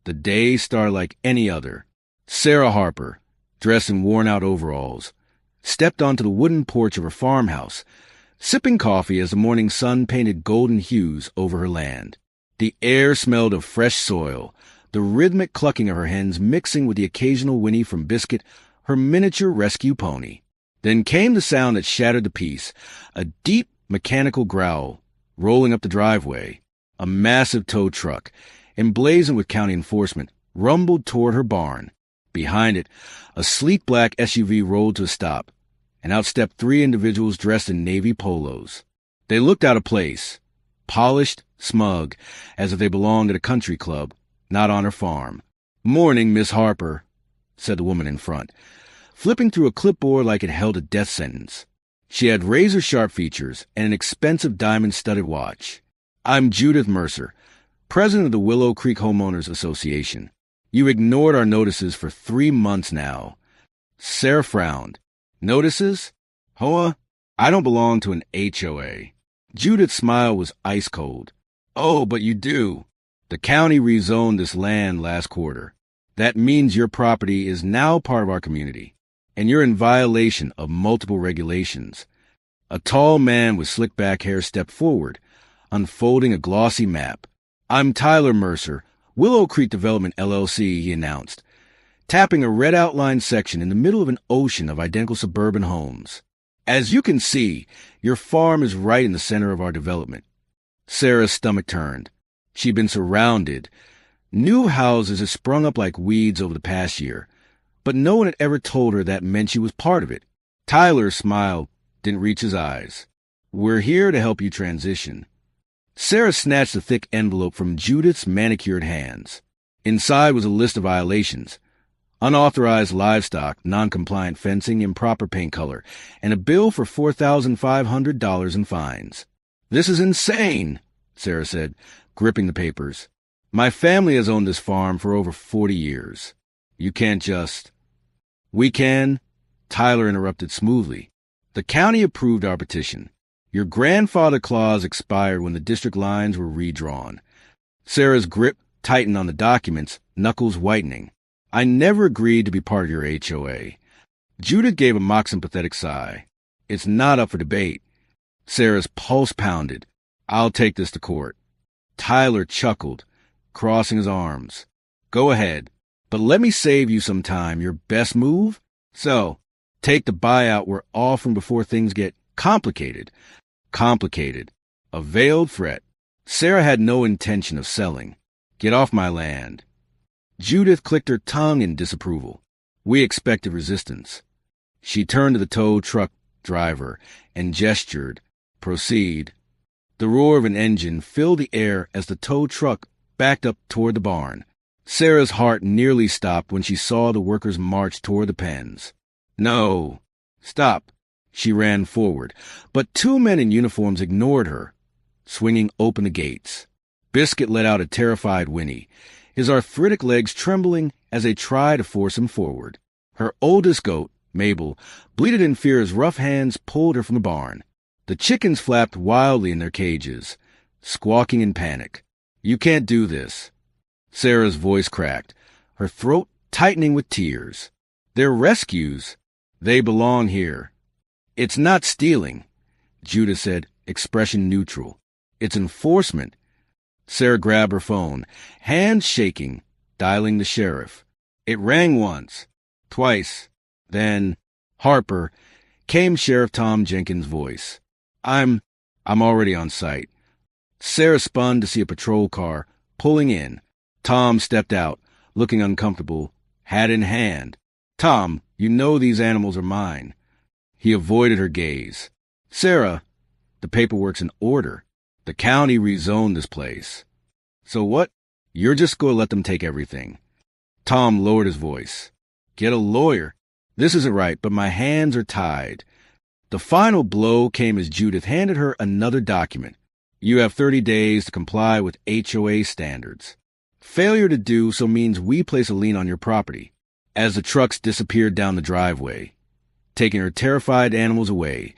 The day started like any other. Sarah Harper, dressed in worn-out overalls, stepped onto the wooden porch of her farmhouse, sipping coffee as the morning sun painted golden hues over her land. The air smelled of fresh soil, the rhythmic clucking of her hens mixing with the occasional whinny from Biscuit, her miniature rescue pony. Then came the sound that shattered the peace, a deep mechanical growl rolling up the driveway. A massive tow truck, emblazoned with county enforcement, rumbled toward her barn. Behind it, a sleek black SUV rolled to a stop, and out stepped three individuals dressed in navy polos. They looked out of place, polished, smug, as if they belonged at a country club, not on her farm. "Morning, Miss Harper," said the woman in front, flipping through a clipboard like it held a death sentence. She had razor-sharp features and an expensive diamond-studded watch. "I'm Judith Mercer, president of the Willow Creek Homeowners Association. You ignored our notices for 3 months now." Sarah frowned. "Notices? HOA? I don't belong to an HOA." Judith's smile was ice cold. "Oh, but you do. The county rezoned this land last quarter. That means your property is now part of our community, and you're in violation of multiple regulations." A tall man with slick back hair stepped forward, unfolding a glossy map. "I'm Tyler Mercer, Willow Creek Development, LLC," he announced, tapping a red outline section in the middle of an ocean of identical suburban homes. "As you can see, your farm is right in the center of our development." Sarah's stomach turned. She'd been surrounded. New houses had sprung up like weeds over the past year, but no one had ever told her that meant she was part of it. Tyler's smile didn't reach his eyes. "We're here to help you transition." Sarah snatched a thick envelope from Judith's manicured hands. Inside was a list of violations: unauthorized livestock, non-compliant fencing, improper paint color, and a bill for $4,500 in fines. "This is insane," Sarah said, gripping the papers. "My family has owned this farm for over 40 years. You can't just—" "We can," Tyler interrupted smoothly. "The county approved our petition. Your grandfather clause expired when the district lines were redrawn." Sarah's grip tightened on the documents, knuckles whitening. "I never agreed to be part of your HOA." Judith gave a mock sympathetic sigh. "It's not up for debate." Sarah's pulse pounded. "I'll take this to court." Tyler chuckled, crossing his arms. "Go ahead, but let me save you some time. Your best move? So, take the buyout we're offering before things get complicated. Complicated. A veiled threat. Sarah had no intention of selling. "Get off my land." Judith clicked her tongue in disapproval. We expected resistance. She turned to the tow truck driver and gestured, "Proceed." The roar of an engine filled the air as the tow truck backed up toward the barn. Sarah's heart nearly stopped when she saw the workers march toward the pens. "No. Stop." She ran forward, but 2 men in uniforms ignored her, swinging open the gates. Biscuit let out a terrified whinny, his arthritic legs trembling as they tried to force him forward. Her oldest goat, Mabel, bleated in fear as rough hands pulled her from the barn. The chickens flapped wildly in their cages, squawking in panic. "You can't do this." Sarah's voice cracked, her throat tightening with tears. "They're rescues. They belong here." "It's not stealing," Judith said, expression neutral. "It's enforcement." Sarah grabbed her phone, hands shaking, dialing the sheriff. It rang once, twice, then, "Harper," came Sheriff Tom Jenkins' voice. I'm already on site." Sarah spun to see a patrol car pulling in. Tom stepped out, looking uncomfortable, hat in hand. "Tom, you know these animals are mine." He avoided her gaze. "Sarah, the paperwork's in order. The county rezoned this place." "So what? You're just going to let them take everything?" Tom lowered his voice. "Get a lawyer. This isn't right, but my hands are tied." The final blow came as Judith handed her another document. "You have 30 days to comply with HOA standards. Failure to do so means we place a lien on your property." As the trucks disappeared down the driveway, taking her terrified animals away,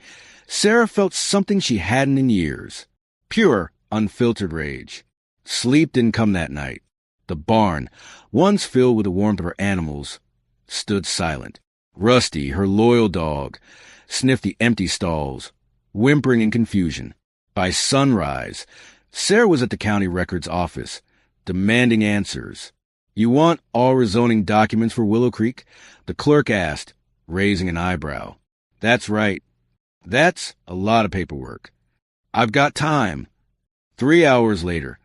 Sarah felt something she hadn't in years. Pure, unfiltered rage. Sleep didn't come that night. The barn, once filled with the warmth of her animals, stood silent. Rusty, her loyal dog, sniffed the empty stalls, whimpering in confusion. By sunrise, Sarah was at the county records office, demanding answers. "You want all rezoning documents for Willow Creek?" the clerk asked, raising an eyebrow. "That's right. That's a lot of paperwork. I've got time." 3 hours later,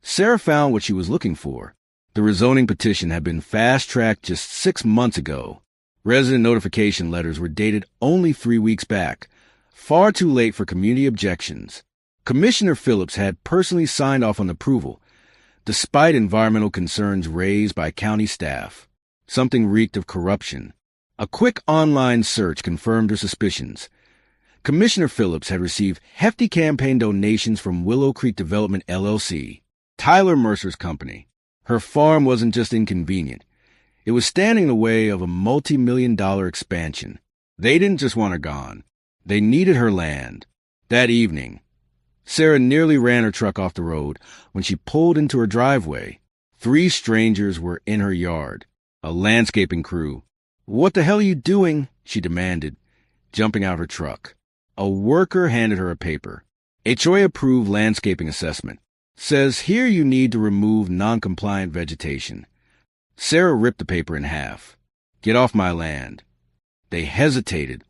Sarah found what she was looking for. The rezoning petition had been fast-tracked just 6 months ago. Resident notification letters were dated only 3 weeks back, far too late for community objections. Commissioner Phillips had personally signed off on approval, despite environmental concerns raised by county staff. Something reeked of corruption. A quick online search confirmed her suspicions. Commissioner Phillips had received hefty campaign donations from Willow Creek Development, LLC, Tyler Mercer's company. Her farm wasn't just inconvenient. It was standing in the way of a multi-million-dollar expansion. They didn't just want her gone. They needed her land. That evening, Sarah nearly ran her truck off the road when she pulled into her driveway. 3 strangers were in her yard, a landscaping crew. "What the hell are you doing?" she demanded, jumping out of her truck. A worker handed her a paper. HOA-approved landscaping assessment. Says here you need to remove non-compliant vegetation. Sarah ripped the paper in half. "Get off my land." They hesitated,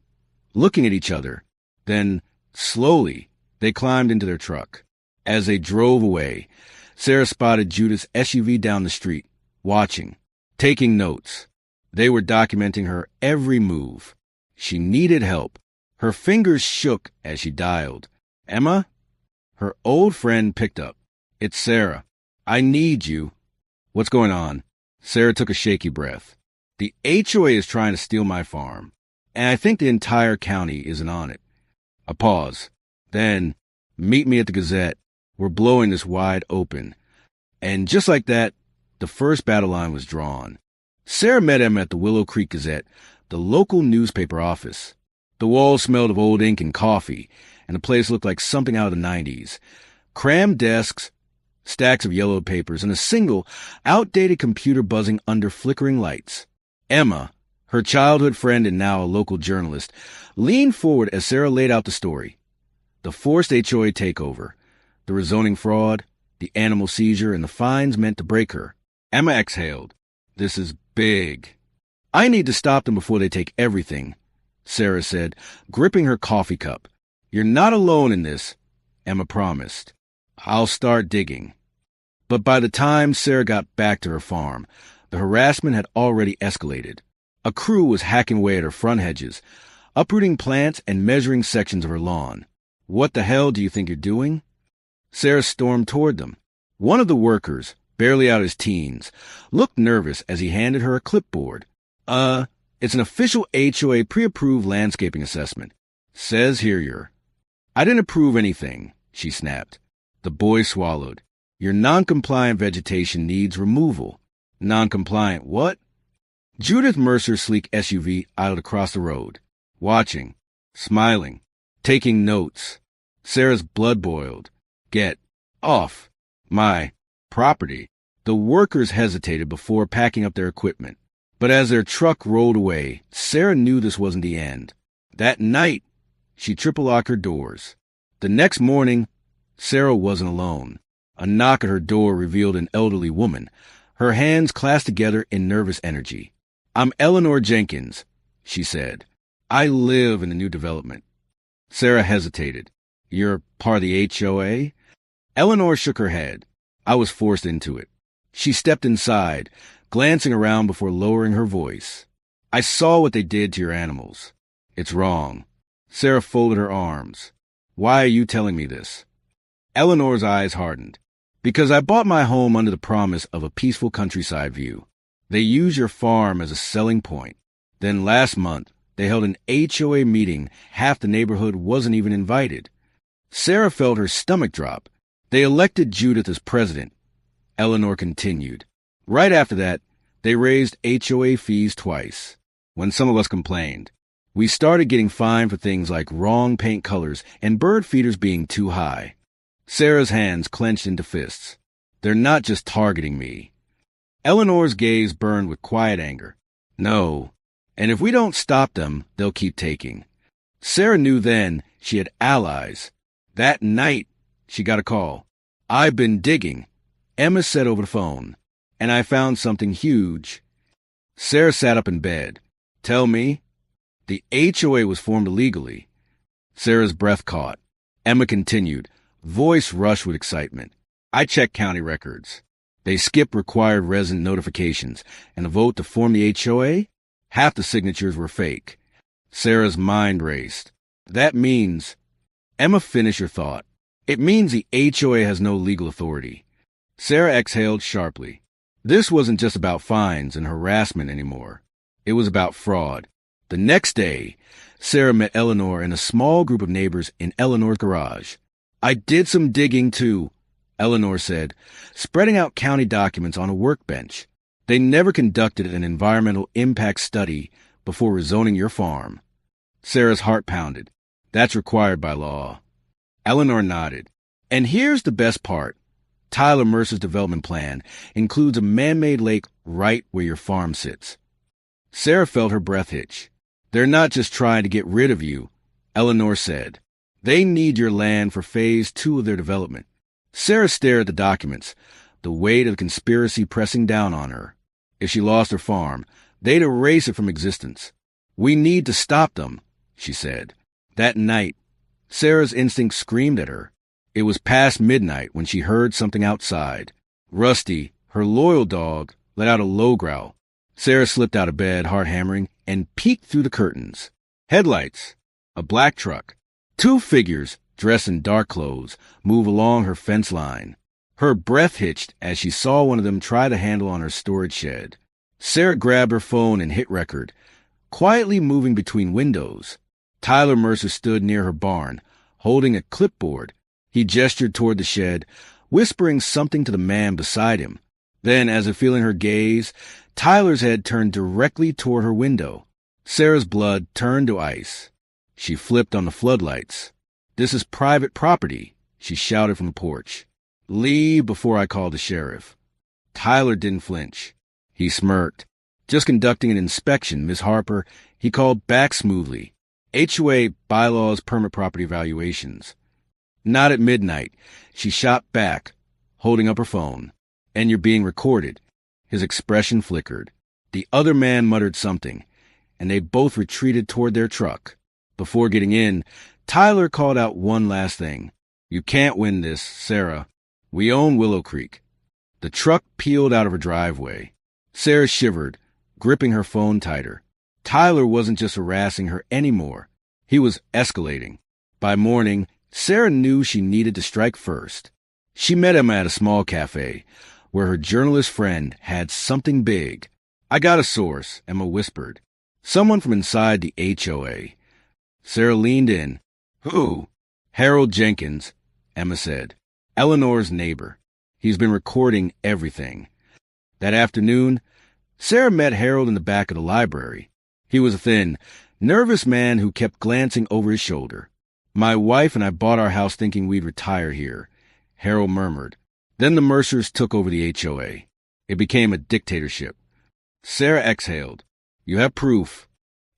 looking at each other. Then, slowly, they climbed into their truck. As they drove away, Sarah spotted Judith's SUV down the street, watching, taking notes. They were documenting her every move. She needed help. Her fingers shook as she dialed. "Emma?" Her old friend picked up. "It's Sarah. I need you." "What's going on?" Sarah took a shaky breath. "The HOA is trying to steal my farm, and I think the entire county isn't on it." A pause. Then, "Meet me at the Gazette. We're blowing this wide open." And just like that, the first battle line was drawn. Sarah met Emma at the Willow Creek Gazette, the local newspaper office. The walls smelled of old ink and coffee, and the place looked like something out of the 90s. Crammed desks, stacks of yellow papers, and a single, outdated computer buzzing under flickering lights. Emma, her childhood friend and now a local journalist, leaned forward as Sarah laid out the story. The forced HOA takeover, the rezoning fraud, the animal seizure, and the fines meant to break her. Emma exhaled. "This is big. I need to stop them before they take everything," Sarah said, gripping her coffee cup. "You're not alone in this," Emma promised. "I'll start digging." But by the time Sarah got back to her farm, the harassment had already escalated. A crew was hacking away at her front hedges, uprooting plants and measuring sections of her lawn. "What the hell do you think you're doing?" Sarah stormed toward them. One of the workers, barely out of his teens, looked nervous as he handed her a clipboard. It's an official HOA pre-approved landscaping assessment. Says here you're..." "I didn't approve anything," she snapped. The boy swallowed. "Your non-compliant vegetation needs removal." "Non-compliant what?" Judith Mercer's sleek SUV idled across the road, watching, smiling, taking notes. Sarah's blood boiled. "Get off my property." The workers hesitated before packing up their equipment. But as their truck rolled away, Sarah knew this wasn't the end. That night, she triple-locked her doors. The next morning, Sarah wasn't alone. A knock at her door revealed an elderly woman, her hands clasped together in nervous energy. "I'm Eleanor Jenkins," she said. "I live in the new development." Sarah hesitated. "You're part of the HOA?" Eleanor shook her head. "I was forced into it." She stepped inside, glancing around before lowering her voice. "I saw what they did to your animals. It's wrong." Sarah folded her arms. "Why are you telling me this?" Eleanor's eyes hardened. "Because I bought my home under the promise of a peaceful countryside view. They use your farm as a selling point. Then last month, they held an HOA meeting. Half the neighborhood wasn't even invited." Sarah felt her stomach drop. "They elected Judith as president," Eleanor continued. "Right after that, they raised HOA fees twice. When some of us complained, we started getting fined for things like wrong paint colors and bird feeders being too high." Sarah's hands clenched into fists. "They're not just targeting me. Eleanor's gaze burned with quiet anger. No. And if we don't stop them, they'll keep taking. Sarah knew then she had allies. That night, she got a call. "I've been digging," Emma said over the phone, "and I found something huge." Sarah sat up in bed. "Tell me." "The HOA was formed illegally." Sarah's breath caught. Emma continued, voice rushed with excitement. "I checked county records. They skipped required resident notifications, and the vote to form the HOA? Half the signatures were fake." Sarah's mind raced. "That means—" Emma, finish your thought. "It means the HOA has no legal authority." Sarah exhaled sharply. This wasn't just about fines and harassment anymore. It was about fraud. The next day, Sarah met Eleanor and a small group of neighbors in Eleanor's garage. "I did some digging, too," Eleanor said, spreading out county documents on a workbench. "They never conducted an environmental impact study before rezoning your farm." Sarah's heart pounded. "That's required by law." Eleanor nodded. "And here's the best part. Tyler Mercer's development plan includes a man-made lake right where your farm sits." Sarah felt her breath hitch. "They're not just trying to get rid of you," Eleanor said. "They need your land for phase 2 of their development." Sarah stared at the documents, the weight of the conspiracy pressing down on her. If she lost her farm, they'd erase it from existence. "We need to stop them," she said. That night, Sarah's instinct screamed at her. It was past midnight when she heard something outside. Rusty, her loyal dog, let out a low growl. Sarah slipped out of bed, heart hammering, and peeked through the curtains. Headlights. A black truck. 2 figures, dressed in dark clothes, move along her fence line. Her breath hitched as she saw one of them try the handle on her storage shed. Sarah grabbed her phone and hit record, quietly moving between windows. Tyler Mercer stood near her barn, holding a clipboard. He gestured toward the shed, whispering something to the man beside him. Then, as if feeling her gaze, Tyler's head turned directly toward her window. Sarah's blood turned to ice. She flipped on the floodlights. "This is private property," she shouted from the porch. "Leave before I call the sheriff." Tyler didn't flinch. He smirked. "Just conducting an inspection, Miss Harper," he called back smoothly. "HOA bylaws permit property valuations." Not at midnight. She shot back, holding up her phone. "And you're being recorded." His expression flickered. The other man muttered something, and they both retreated toward their truck. Before getting in, Tyler called out one last thing. "You can't win this, Sarah. We own Willow Creek." The truck peeled out of her driveway. Sarah shivered, gripping her phone tighter. Tyler wasn't just harassing her anymore. He was escalating. By morning, Sarah knew she needed to strike first. She met him at a small cafe, where her journalist friend had something big. "I got a source," Emma whispered. "Someone from inside the HOA." Sarah leaned in. "Who?" "Harold Jenkins," Emma said. "Eleanor's neighbor. He's been recording everything." That afternoon, Sarah met Harold in the back of the library. He was a thin, nervous man who kept glancing over his shoulder. "My wife and I bought our house thinking we'd retire here," Harold murmured. "Then the Mercers took over the HOA. It became a dictatorship." Sarah exhaled. "You have proof?"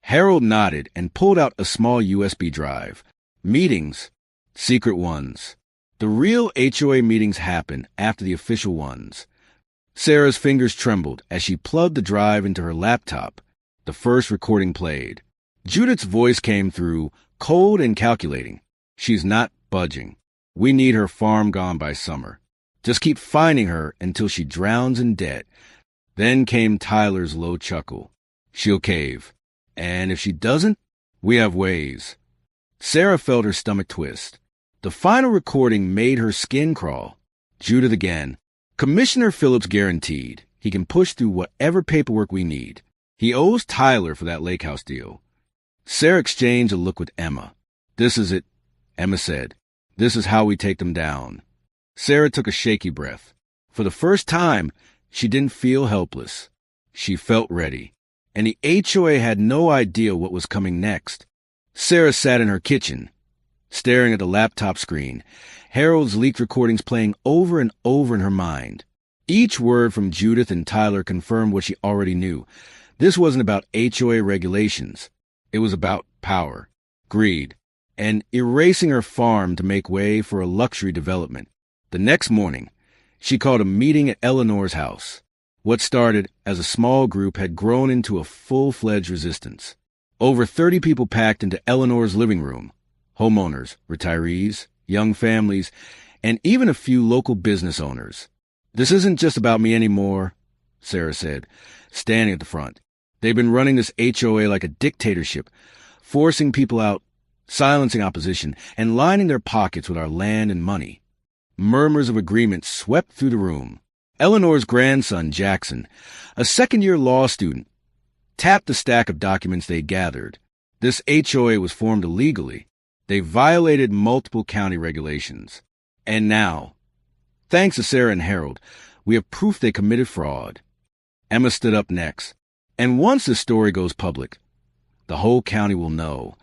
Harold nodded and pulled out a small USB drive. "Meetings. Secret ones. The real HOA meetings happen after the official ones." Sarah's fingers trembled as she plugged the drive into her laptop. The first recording played. Judith's voice came through, cold and calculating. "She's not budging. We need her farm gone by summer. Just keep finding her until she drowns in debt." Then came Tyler's low chuckle. "She'll cave. And if she doesn't, we have ways." Sarah felt her stomach twist. The final recording made her skin crawl. Judith again. "Commissioner Phillips guaranteed he can push through whatever paperwork we need. He owes Tyler for that lake house deal." Sarah exchanged a look with Emma. "This is it," Emma said. "This is how we take them down." Sarah took a shaky breath. For the first time, she didn't feel helpless. She felt ready. And the HOA had no idea what was coming next. Sarah sat in her kitchen, staring at the laptop screen, Harold's leaked recordings playing over and over in her mind. Each word from Judith and Tyler confirmed what she already knew. This wasn't about HOA regulations. It was about power, greed, and erasing her farm to make way for a luxury development. The next morning, she called a meeting at Eleanor's house. What started as a small group had grown into a full-fledged resistance. Over 30 people packed into Eleanor's living room. Homeowners, retirees, young families, and even a few local business owners. "This isn't just about me anymore," Sarah said, standing at the front. "They've been running this HOA like a dictatorship, forcing people out, silencing opposition, and lining their pockets with our land and money." Murmurs of agreement swept through the room. Eleanor's grandson, Jackson, a second-year law student, tapped the stack of documents they gathered. This HOA was formed illegally. They violated multiple county regulations. And now, thanks to Sarah and Harold, we have proof they committed fraud. Emma stood up next. "And once this story goes public, the whole county will know."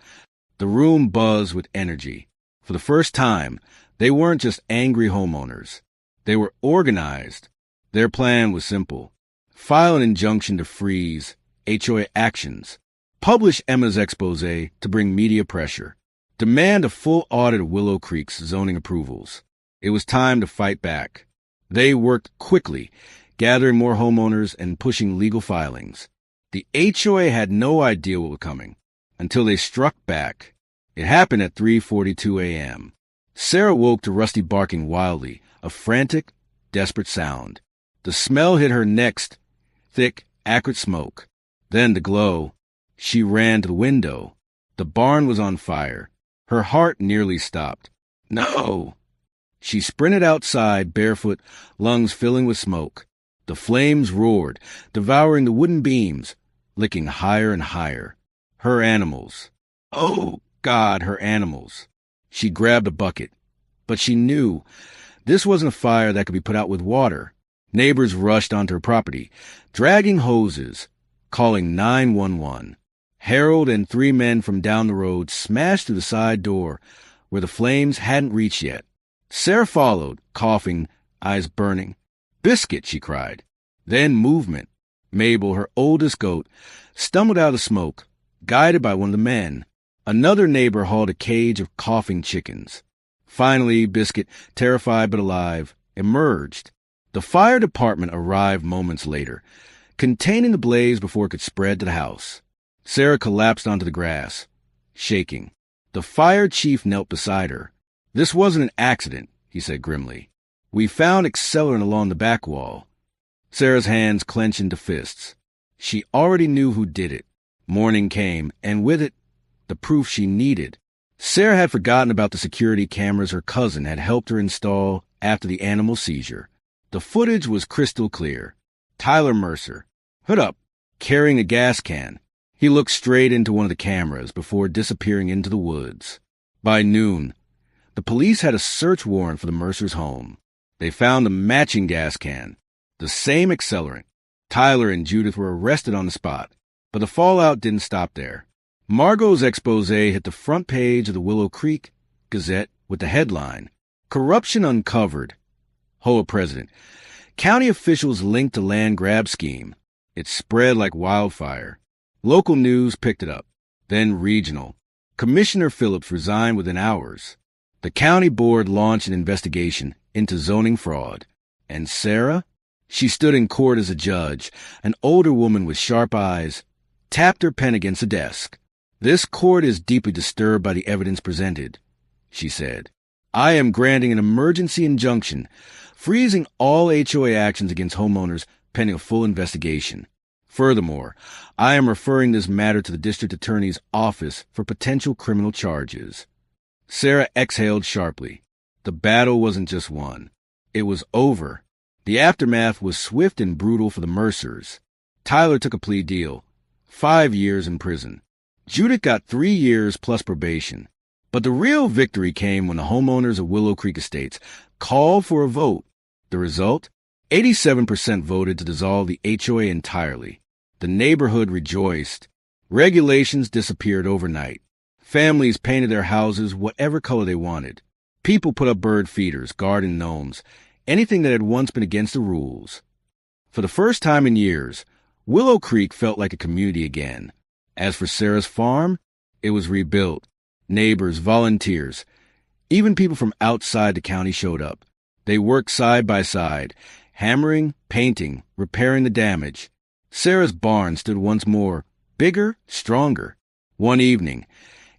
The room buzzed with energy. For the first time, they weren't just angry homeowners. They were organized. Their plan was simple. File an injunction to freeze HOA actions. Publish Emma's expose to bring media pressure. Demand a full audit of Willow Creek's zoning approvals. It was time to fight back. They worked quickly, gathering more homeowners and pushing legal filings. The HOA had no idea what was coming until they struck back. It happened at 3:42 a.m. Sarah woke to Rusty barking wildly, a frantic, desperate sound. The smell hit her next, thick, acrid smoke. Then the glow. She ran to the window. The barn was on fire. Her heart nearly stopped. "No!" She sprinted outside, barefoot, lungs filling with smoke. The flames roared, devouring the wooden beams, licking higher and higher. Her animals. Oh, God, her animals. She grabbed a bucket. But she knew this wasn't a fire that could be put out with water. Neighbors rushed onto her property, dragging hoses, calling 911. Harold and 3 men from down the road smashed through the side door where the flames hadn't reached yet. Sarah followed, coughing, eyes burning. "Biscuit," she cried. Then movement. Mabel, her oldest goat, stumbled out of the smoke, guided by one of the men. Another neighbor hauled a cage of coughing chickens. Finally, Biscuit, terrified but alive, emerged. The fire department arrived moments later, containing the blaze before it could spread to the house. Sarah collapsed onto the grass, shaking. The fire chief knelt beside her. "This wasn't an accident," he said grimly. "We found accelerant along the back wall." Sarah's hands clenched into fists. She already knew who did it. Morning came, and with it, the proof she needed. Sarah had forgotten about the security cameras her cousin had helped her install after the animal seizure. The footage was crystal clear. Tyler Mercer, hood up, carrying a gas can. He looked straight into one of the cameras before disappearing into the woods. By noon, the police had a search warrant for the Mercers' home. They found a matching gas can, the same accelerant. Tyler and Judith were arrested on the spot, but the fallout didn't stop there. Margot's expose hit the front page of the Willow Creek Gazette with the headline, "Corruption Uncovered. HOA President. County officials linked to land grab scheme." It spread like wildfire. Local news picked it up. Then regional. Commissioner Phillips resigned within hours. The county board launched an investigation into zoning fraud. And Sarah? She stood in court as a judge, an older woman with sharp eyes, tapped her pen against the desk. "This court is deeply disturbed by the evidence presented," she said. "I am granting an emergency injunction, freezing all HOA actions against homeowners pending a full investigation. Furthermore, I am referring this matter to the district attorney's office for potential criminal charges." Sarah exhaled sharply. The battle wasn't just won. It was over. The aftermath was swift and brutal for the Mercers. Tyler took a plea deal, 5 years in prison. Judith got 3 years plus probation. But the real victory came when the homeowners of Willow Creek Estates called for a vote. The result? 87% voted to dissolve the HOA entirely. The neighborhood rejoiced. Regulations disappeared overnight. Families painted their houses whatever color they wanted. People put up bird feeders, garden gnomes, anything that had once been against the rules. For the first time in years, Willow Creek felt like a community again. As for Sarah's farm, it was rebuilt. Neighbors, volunteers, even people from outside the county showed up. They worked side by side, hammering, painting, repairing the damage. Sarah's barn stood once more, bigger, stronger. One evening,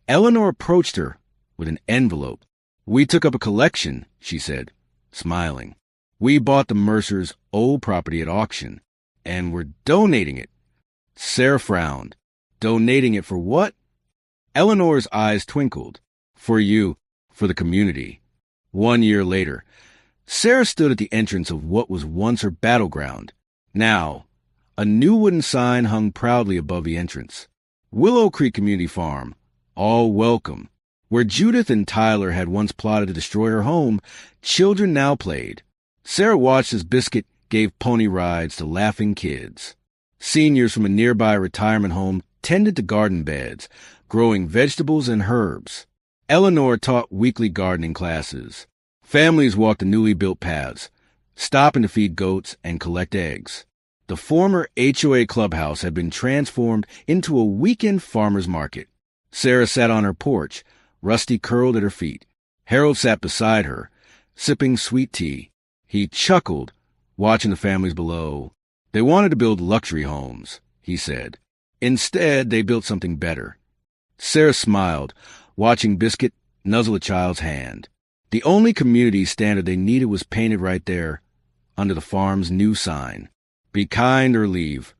Eleanor approached her with an envelope. "We took up a collection," she said, smiling. "We bought the Mercers' old property at auction, and we're donating it." Sarah frowned. "Donating it for what?" Eleanor's eyes twinkled. "For you, for the community." 1 year later, Sarah stood at the entrance of what was once her battleground. Now, a new wooden sign hung proudly above the entrance. Willow Creek Community Farm, all welcome. Where Judith and Tyler had once plotted to destroy her home, children now played. Sarah watched as Biscuit gave pony rides to laughing kids. Seniors from a nearby retirement home tended to garden beds, growing vegetables and herbs. Eleanor taught weekly gardening classes. Families walked the newly built paths, stopping to feed goats and collect eggs. The former HOA clubhouse had been transformed into a weekend farmer's market. Sarah sat on her porch, Rusty curled at her feet. Harold sat beside her, sipping sweet tea. He chuckled, watching the families below. They wanted to build luxury homes, he said. Instead, they built something better. Sarah smiled, watching Biscuit nuzzle a child's hand. The only community standard they needed was painted right there, under the farm's new sign. Be kind or leave.